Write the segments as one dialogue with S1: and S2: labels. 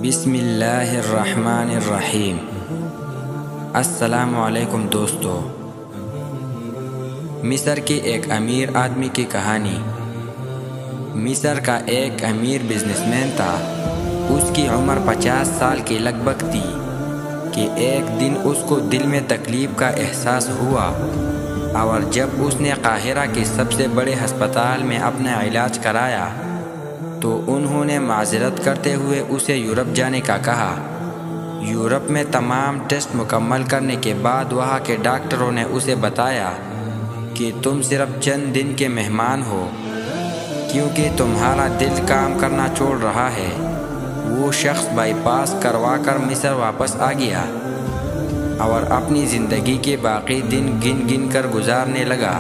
S1: بسم اللہ الرحمن الرحیم۔ السلام علیکم دوستو۔ مصر کے ایک امیر آدمی کی کہانی۔ مصر کا ایک امیر بزنس مین تھا۔ اس کی عمر 50 سال کے لگ بھگ تھی کہ ایک دن اس کو دل میں تکلیف کا احساس ہوا، اور جب اس نے قاہرہ کے سب سے بڑے ہسپتال میں اپنا علاج کرایا تو انہوں نے معذرت کرتے ہوئے اسے یورپ جانے کا کہا۔ یورپ میں تمام ٹیسٹ مکمل کرنے کے بعد وہاں کے ڈاکٹروں نے اسے بتایا کہ تم صرف چند دن کے مہمان ہو، کیونکہ تمہارا دل کام کرنا چھوڑ رہا ہے۔ وہ شخص بائی پاس کروا کر مصر واپس آ گیا اور اپنی زندگی کے باقی دن گن گن کر گزارنے لگا۔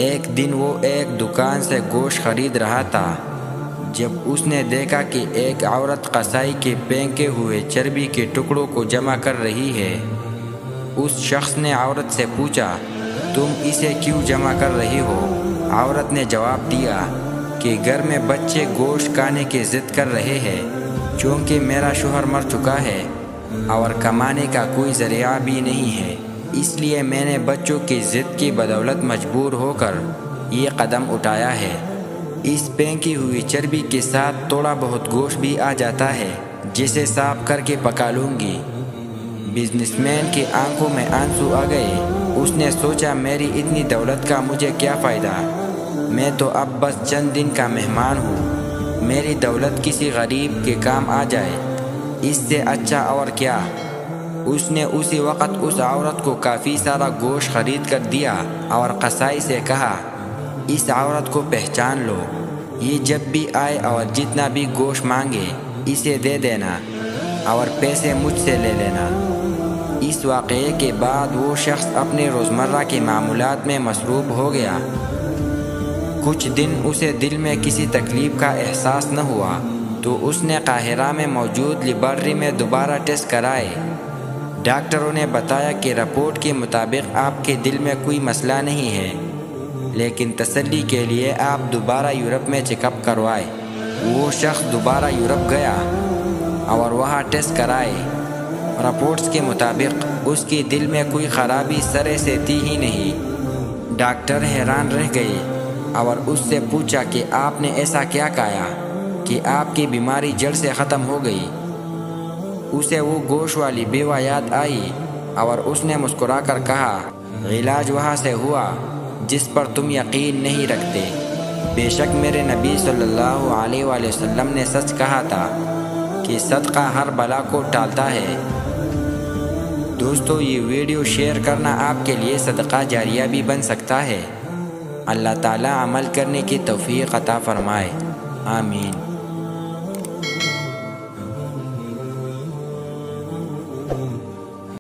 S1: ایک دن وہ ایک دکان سے گوشت خرید رہا تھا جب اس نے دیکھا کہ ایک عورت قصائی کے پھینکے ہوئے چربی کے ٹکڑوں کو جمع کر رہی ہے۔ اس شخص نے عورت سے پوچھا، تم اسے کیوں جمع کر رہی ہو؟ عورت نے جواب دیا کہ گھر میں بچے گوشت کھانے کی ضد کر رہے ہیں، چونکہ میرا شوہر مر چکا ہے اور کمانے کا کوئی ذریعہ بھی نہیں ہے، اس لیے میں نے بچوں کی ضد کی بدولت مجبور ہو کر یہ قدم اٹھایا ہے۔ اس پھینکی ہوئی چربی کے ساتھ تھوڑا بہت گوشت بھی آ جاتا ہے، جسے صاف کر کے پکا لوں گی۔ بزنس مین کی آنکھوں میں آنسو آ گئے۔ اس نے سوچا، میری اتنی دولت کا مجھے کیا فائدہ؟ میں تو اب بس چند دن کا مہمان ہوں۔ میری دولت کسی غریب کے کام آ جائے، اس سے اچھا اور کیا؟ اس نے اسی وقت اس عورت کو کافی سارا گوشت خرید کر دیا اور قصائی سے کہا، اس عورت کو پہچان لو، یہ جب بھی آئے اور جتنا بھی گوشت مانگے اسے دے دینا اور پیسے مجھ سے لے لینا۔ اس واقعے کے بعد وہ شخص اپنے روزمرہ کے معمولات میں مصروف ہو گیا۔ کچھ دن اسے دل میں کسی تکلیف کا احساس نہ ہوا تو اس نے قاہرہ میں موجود لیبارٹری میں دوبارہ ٹیسٹ کرائے۔ ڈاکٹروں نے بتایا کہ رپورٹ کے مطابق آپ کے دل میں کوئی مسئلہ نہیں ہے، لیکن تسلی کے لیے آپ دوبارہ یورپ میں چیک اپ کروائے۔ وہ شخص دوبارہ یورپ گیا اور وہاں ٹیسٹ کرائے۔ رپورٹس کے مطابق اس کی دل میں کوئی خرابی سرے سے تھی ہی نہیں۔ ڈاکٹر حیران رہ گئے اور اس سے پوچھا کہ آپ نے ایسا کیا کھایا کہ آپ کی بیماری جڑ سے ختم ہو گئی؟ اسے وہ گوشت والی بیوہ یاد آئی اور اس نے مسکرا کر کہا، علاج وہاں سے ہوا جس پر تم یقین نہیں رکھتے۔ بے شک میرے نبی صلی اللہ علیہ وآلہ وسلم نے سچ کہا تھا کہ صدقہ ہر بلا کو ٹالتا ہے۔ دوستو، یہ ویڈیو شیئر کرنا آپ کے لیے صدقہ جاریہ بھی بن سکتا ہے۔ اللہ تعالیٰ عمل کرنے کی توفیق عطا فرمائے، آمین۔